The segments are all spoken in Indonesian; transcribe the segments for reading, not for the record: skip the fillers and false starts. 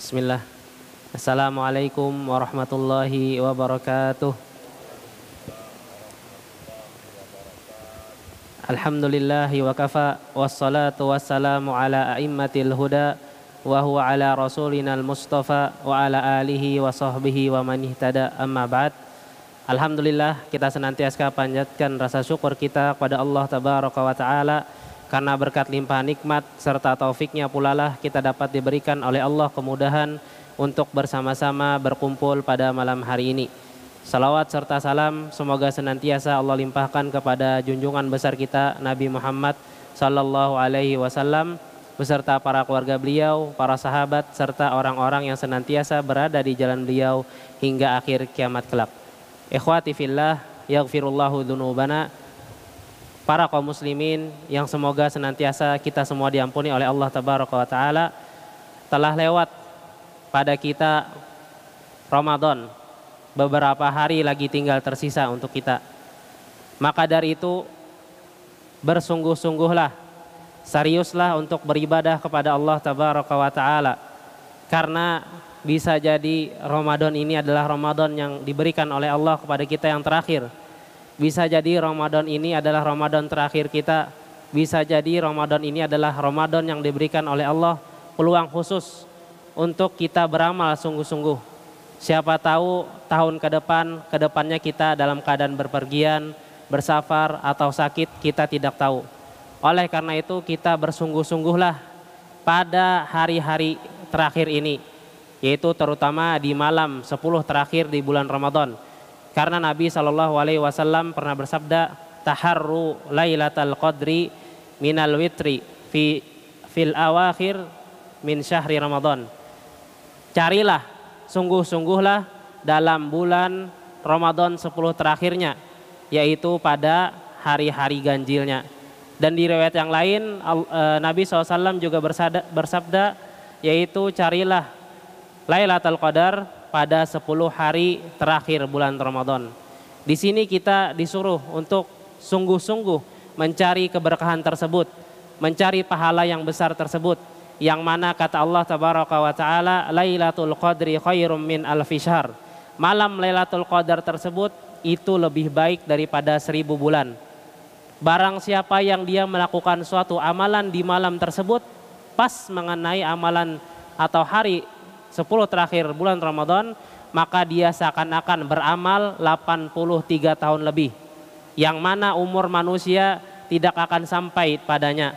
Bismillah. Assalamualaikum warahmatullahi wabarakatuh. Alhamdulillahi wa kafa, wassalatu wassalamu ala a'immatil huda, wa huwa ala rasulinal mustafa, wa ala alihi wa sahbihi wa man ihtada, amma ba'd. Alhamdulillah, kita senantiasa panjatkan rasa syukur kita kepada Allah tabaraka wa ta'ala, karena berkat limpah nikmat serta taufiknya pula lah kita dapat diberikan oleh Allah kemudahan untuk bersama-sama berkumpul pada malam hari ini. Salawat serta salam semoga senantiasa Allah limpahkan kepada junjungan besar kita Nabi Muhammad sallallahu alaihi wasallam beserta para keluarga beliau, para sahabat serta orang-orang yang senantiasa berada di jalan beliau hingga akhir kiamat kelak. Ikhwati fillah, yaghfirullahu dzunubana. Para kaum muslimin yang semoga senantiasa kita semua diampuni oleh Allah tabaraka wa taala. Telah lewat pada kita Ramadan. Beberapa hari lagi tinggal tersisa untuk kita. Maka dari itu bersungguh-sungguhlah, seriuslah untuk beribadah kepada Allah tabaraka wa taala. Karena bisa jadi Ramadan ini adalah Ramadan yang diberikan oleh Allah kepada kita yang terakhir. Bisa jadi Ramadan ini adalah Ramadan terakhir kita. Bisa jadi Ramadan ini adalah Ramadan yang diberikan oleh Allah peluang khusus untuk kita beramal sungguh-sungguh. Siapa tahu tahun kedepannya kita dalam keadaan berpergian, bersafar atau sakit, kita tidak tahu. Oleh karena itu kita bersungguh-sungguhlah pada hari-hari terakhir ini, yaitu terutama di malam 10 terakhir di bulan Ramadan. Karena Nabi SAW pernah bersabda, taharru lailatal qadri minal witri fil awakhir min syahri Ramadan. Carilah, sungguh-sungguhlah dalam bulan Ramadan 10 terakhirnya, yaitu pada hari-hari ganjilnya. Dan di riwayat yang lain Nabi SAW juga bersabda, yaitu carilah Lailatul Qadar pada 10 hari terakhir bulan Ramadan. Di sini kita disuruh untuk sungguh-sungguh mencari keberkahan tersebut, mencari pahala yang besar tersebut, yang mana kata Allah tabaraka wa ta'ala, Lailatul Qadri khairum min alfi syahr. Malam Lailatul Qadar tersebut itu lebih baik daripada 1000 bulan. Barang siapa yang dia melakukan suatu amalan di malam tersebut pas mengenai amalan atau hari 10 terakhir bulan Ramadan, maka dia seakan-akan beramal 83 tahun lebih, yang mana umur manusia tidak akan sampai padanya.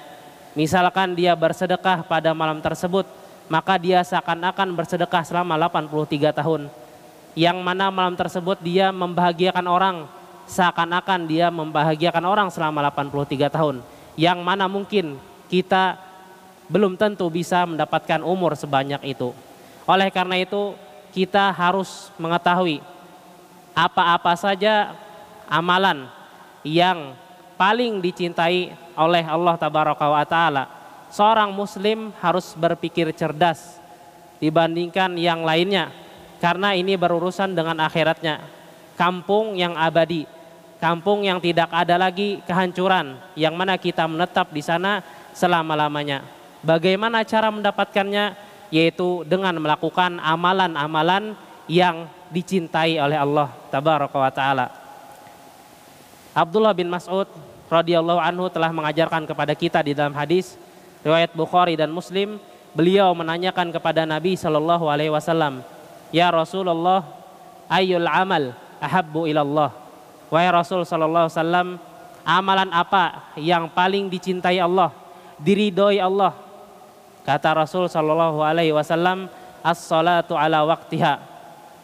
Misalkan dia bersedekah pada malam tersebut, maka dia seakan-akan bersedekah selama 83 tahun. Yang mana malam tersebut dia membahagiakan orang, seakan-akan dia membahagiakan orang selama 83 tahun. Yang mana mungkin kita belum tentu bisa mendapatkan umur sebanyak itu. Oleh karena itu kita harus mengetahui apa-apa saja amalan yang paling dicintai oleh Allah tabaraka wa ta'ala. Seorang muslim harus berpikir cerdas dibandingkan yang lainnya, karena ini berurusan dengan akhiratnya. Kampung yang abadi, kampung yang tidak ada lagi kehancuran, yang mana kita menetap di sana selama-lamanya. Bagaimana cara mendapatkannya? Yaitu dengan melakukan amalan-amalan yang dicintai oleh Allah tabaraka wa ta'ala. Abdullah bin Mas'ud radhiyallahu anhu telah mengajarkan kepada kita di dalam hadis riwayat Bukhari dan Muslim. Beliau menanyakan kepada Nabi sallallahu alaihi wasallam, "Ya Rasulullah, ayyul amal ahabbu ilallah?" Wahai Rasul sallallahu alaihi wasallam, amalan apa yang paling dicintai Allah, diridhoi Allah? Kata Rasul sallallahu alaihi wasallam, "As-salatu ala waqtiha."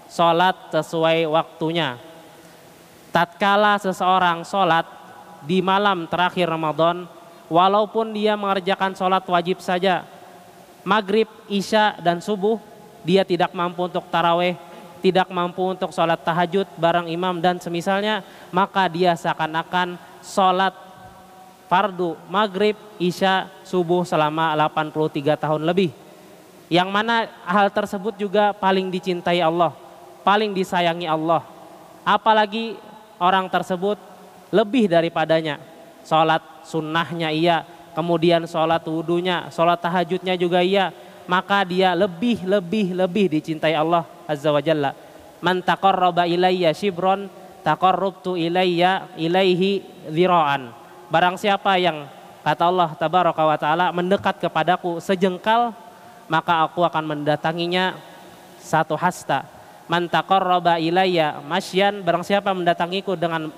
Salat sesuai waktunya. Tatkala seseorang salat di malam terakhir Ramadan, walaupun dia mengerjakan sholat wajib saja, maghrib, isya, dan subuh, dia tidak mampu untuk taraweh, tidak mampu untuk sholat tahajud bareng imam dan semisalnya, maka dia seakan-akan sholat fardu, maghrib, isya, subuh selama 83 tahun lebih. Yang mana hal tersebut juga paling dicintai Allah, paling disayangi Allah. Apalagi orang tersebut lebih daripadanya, sholat sunnahnya iya, kemudian sholat wudunya, sholat tahajudnya juga iya, maka dia lebih dicintai Allah Azza wa Jalla. Man taqarraba ilayya shibron taqarrabtu ilaihi dhira'an. Barang siapa yang, kata Allah tabaraka wa taala, mendekat kepadaku sejengkal, maka aku akan mendatanginya satu hasta. Man taqarraba ilayya masyan, barang siapa mendatangiku dengan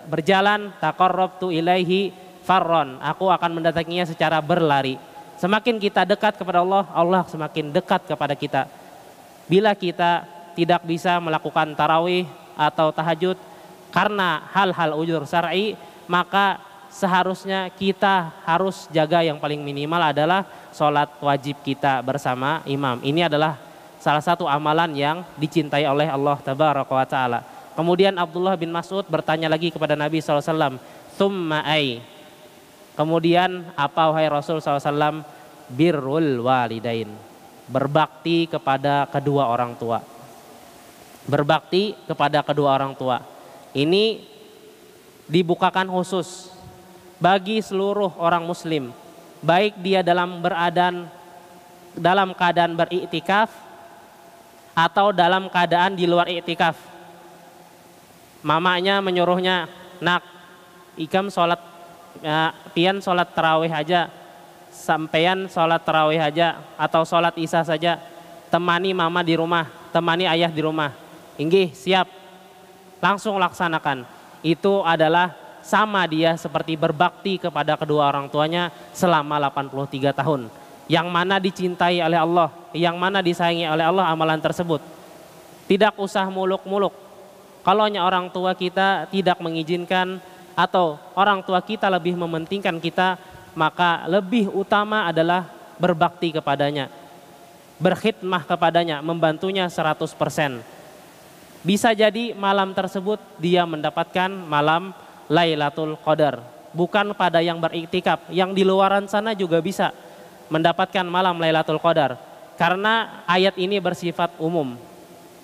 berjalan, taqarrabtu ilaihi farron, aku akan mendatanginya secara berlari. Semakin kita dekat kepada Allah, Allah semakin dekat kepada kita. Bila kita tidak bisa melakukan tarawih atau tahajud karena hal-hal ujur syar'i, maka seharusnya kita harus jaga yang paling minimal adalah sholat wajib kita bersama imam. Ini adalah salah satu amalan yang dicintai oleh Allah tabaraka wa ta'ala. Kemudian Abdullah bin Mas'ud bertanya lagi kepada Nabi SAW, "Tsumma ai?" Kemudian apa wahai Rasul SAW? Birrul walidain. Berbakti kepada kedua orang tua. Berbakti kepada kedua orang tua. Ini dibukakan khusus bagi seluruh orang muslim. Baik dia dalam keadaan beriktikaf atau dalam keadaan di luar iktikaf. Mamanya menyuruhnya, nak, ikam sholat, pian sholat tarawih aja, sampean sholat tarawih aja, atau sholat isya saja, temani mama di rumah, temani ayah di rumah. Inggih, siap, langsung laksanakan. Itu adalah sama dia seperti berbakti kepada kedua orang tuanya selama 83 tahun. Yang mana dicintai oleh Allah, yang mana disayangi oleh Allah amalan tersebut. Tidak usah muluk-muluk. Kalau orang tua kita tidak mengizinkan atau orang tua kita lebih mementingkan kita, maka lebih utama adalah berbakti kepadanya, berkhidmah kepadanya, membantunya 100%. Bisa jadi malam tersebut dia mendapatkan malam Lailatul Qadar. Bukan pada yang beriktikaf, yang di luaran sana juga bisa mendapatkan malam Lailatul Qadar. Karena ayat ini bersifat umum.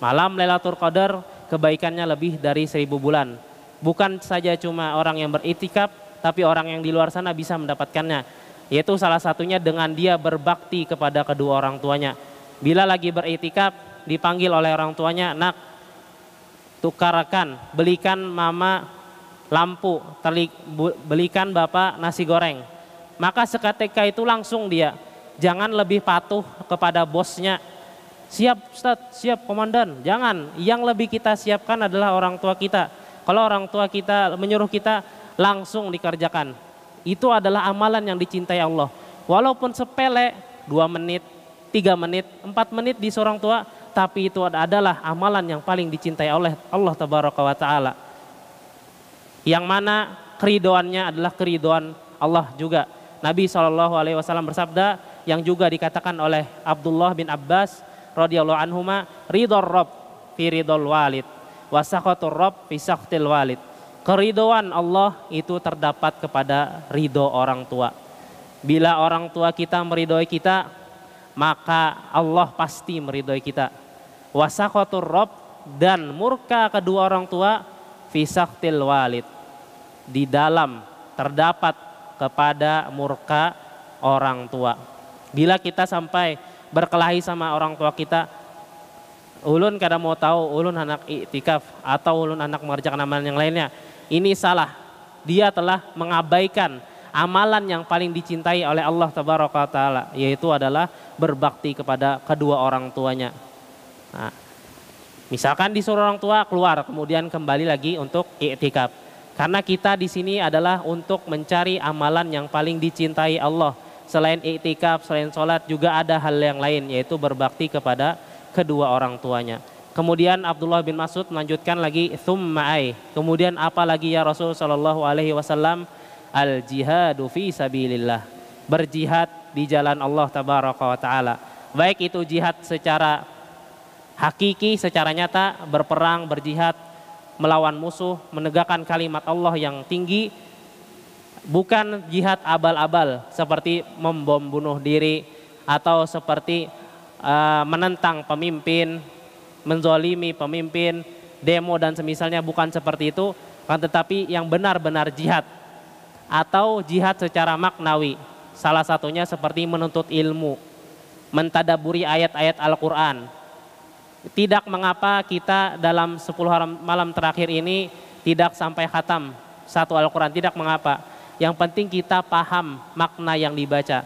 Malam Lailatul Qadar kebaikannya lebih dari 1000 bulan. Bukan saja cuma orang yang beriktikaf, tapi orang yang di luar sana bisa mendapatkannya. Yaitu salah satunya dengan dia berbakti kepada kedua orang tuanya. Bila lagi beriktikaf, dipanggil oleh orang tuanya, nak, tukarkan, belikan mama lampu, belikan bapak nasi goreng. Maka seketika itu langsung dia, jangan lebih patuh kepada bosnya. Siap Ustadz, siap komandan. Jangan, yang lebih kita siapkan adalah orang tua kita. Kalau orang tua kita menyuruh kita, langsung dikerjakan. Itu adalah amalan yang dicintai Allah. Walaupun sepele, 2 menit, 3 menit, 4 menit di seorang tua, tapi itu adalah amalan yang paling dicintai oleh Allah tabaraka wa ta'ala. Yang mana keridoannya adalah keridoan Allah juga. Nabi SAW bersabda, yang juga dikatakan oleh Abdullah bin Abbas radhiyallahu anhuma, ridhor Rabb fi ridhol walid, wa sakhatur Rabb fi sakhtil walid. Keridhoan Allah itu terdapat kepada ridho orang tua. Bila orang tua kita meridhoi kita, maka Allah pasti meridhoi kita. Wa sakhatur Rabb, dan murka kedua orang tua, fi sakhtil walid, di dalam terdapat kepada murka orang tua. Bila kita sampai berkelahi sama orang tua kita, ulun kada mau tahu, ulun anak iktikaf atau ulun anak mengerjakan amalan yang lainnya, ini salah. Dia telah mengabaikan amalan yang paling dicintai oleh Allah tabaraka taala, yaitu adalah berbakti kepada kedua orang tuanya. Nah, misalkan disuruh orang tua keluar, kemudian kembali lagi untuk iktikaf. Karena kita di sini adalah untuk mencari amalan yang paling dicintai Allah. Selain iktikaf, selain sholat, juga ada hal yang lain, yaitu berbakti kepada kedua orang tuanya. Kemudian Abdullah bin Mas'ud melanjutkan lagi, tsumma ai, kemudian apa lagi ya Rasul sallallahu alaihi wasallam? Al jihadu fi sabilillah, berjihad di jalan Allah tabaraka wa taala. Baik itu jihad secara hakiki, secara nyata, berperang, berjihad melawan musuh, menegakkan kalimat Allah yang tinggi, bukan jihad abal-abal seperti membom bunuh diri atau seperti menentang pemimpin, menzolimi pemimpin, demo dan semisalnya, bukan seperti itu, tetapi yang benar-benar jihad atau jihad secara maknawi. Salah satunya seperti menuntut ilmu, mentadaburi ayat-ayat Al-Quran. Tidak mengapa kita dalam 10 malam terakhir ini tidak sampai khatam satu Al-Quran, tidak mengapa. Yang penting kita paham makna yang dibaca.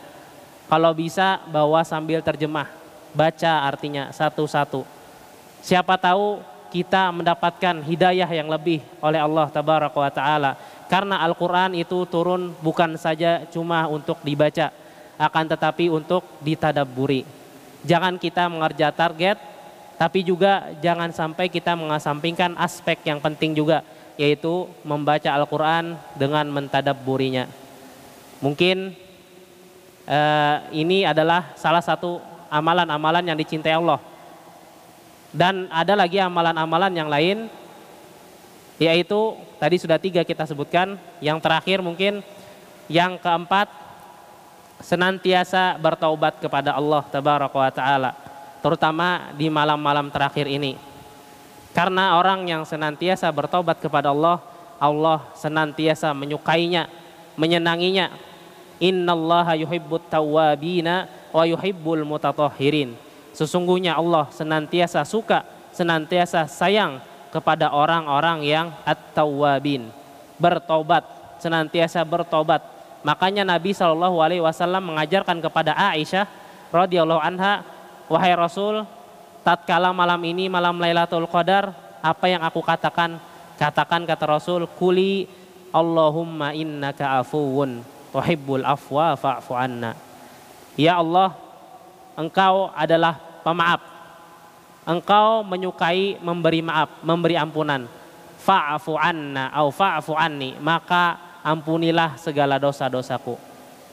Kalau bisa bawa sambil terjemah, baca artinya satu-satu. Siapa tahu kita mendapatkan hidayah yang lebih oleh Allah Tabaraka wa Ta'ala. Karena Al-Quran itu turun bukan saja cuma untuk dibaca, akan tetapi untuk ditadabburi. Jangan kita mengejar target, tapi juga jangan sampai kita mengesampingkan aspek yang penting juga, yaitu membaca Al-Quran dengan mentadabburinya. Mungkin ini adalah salah satu amalan-amalan yang dicintai Allah. Dan ada lagi amalan-amalan yang lain, yaitu tadi sudah 3 kita sebutkan. Yang terakhir mungkin yang keempat, senantiasa bertaubat kepada Allah Tabaraka wa Ta'ala, terutama di malam-malam terakhir ini. Karena orang yang senantiasa bertaubat kepada Allah, Allah senantiasa menyukainya, menyenanginya. Innallaha yuhibbut tawwabina wa yuhibbul mutatahhirin. Sesungguhnya Allah senantiasa suka, senantiasa sayang kepada orang-orang yang at-tawwabin, bertobat, senantiasa bertobat. Makanya Nabi SAW mengajarkan kepada Aisyah radhiyallahu anha, wahai Rasul, tatkala malam ini malam Lailatul Qadar, apa yang aku katakan? Katakan, kata Rasul, kuli Allahumma innaka afuwun tuhibbul afwa fa'fu anna. Ya Allah, Engkau adalah pemaaf. Engkau menyukai memberi maaf, memberi ampunan. Fa'fu anna au fa'fu anni, maka ampunilah segala dosa-dosaku.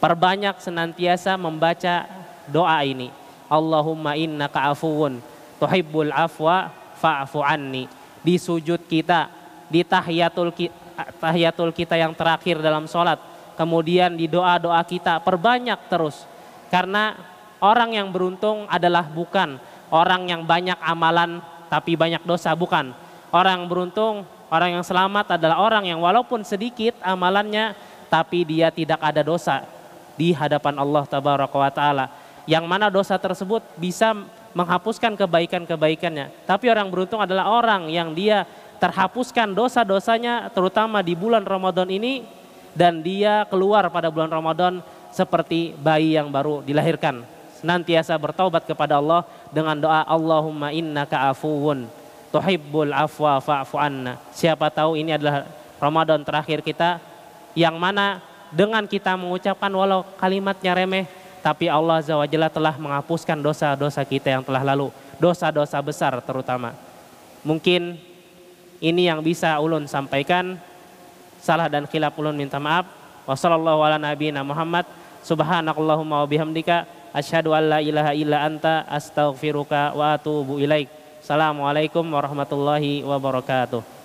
Perbanyak senantiasa membaca doa ini. Allahumma innaka afuwun tuhibbul afwa fa'fu anni. Di sujud kita, di tahiyatul kita yang terakhir dalam sholat, kemudian di doa-doa kita, perbanyak terus. Karena orang yang beruntung adalah bukan orang yang banyak amalan tapi banyak dosa, bukan. Orang yang beruntung, orang yang selamat adalah orang yang walaupun sedikit amalannya tapi dia tidak ada dosa di hadapan Allah Tabaraka wa Ta'ala. Yang mana dosa tersebut bisa menghapuskan kebaikan-kebaikannya. Tapi orang beruntung adalah orang yang dia terhapuskan dosa-dosanya terutama di bulan Ramadan ini, dan dia keluar pada bulan Ramadan seperti bayi yang baru dilahirkan. Senantiasa bertaubat kepada Allah dengan doa Allahumma innaka afuwun tuhibbul afwa fa'fu anna. Siapa tahu ini adalah Ramadan terakhir kita, yang mana dengan kita mengucapkan walau kalimatnya remeh, tapi Allah Azza wa Jalla telah menghapuskan dosa-dosa kita yang telah lalu, dosa-dosa besar terutama. Mungkin ini yang bisa ulun sampaikan. Salah dan khilaf ulun minta maaf. Wassallallahu ala nabiyina Muhammad. Subhanakallahumma wa bihamdika asyhadu an la ilaha illa anta astaghfiruka wa atubu ilaik. Assalamualaikum warahmatullahi wabarakatuh.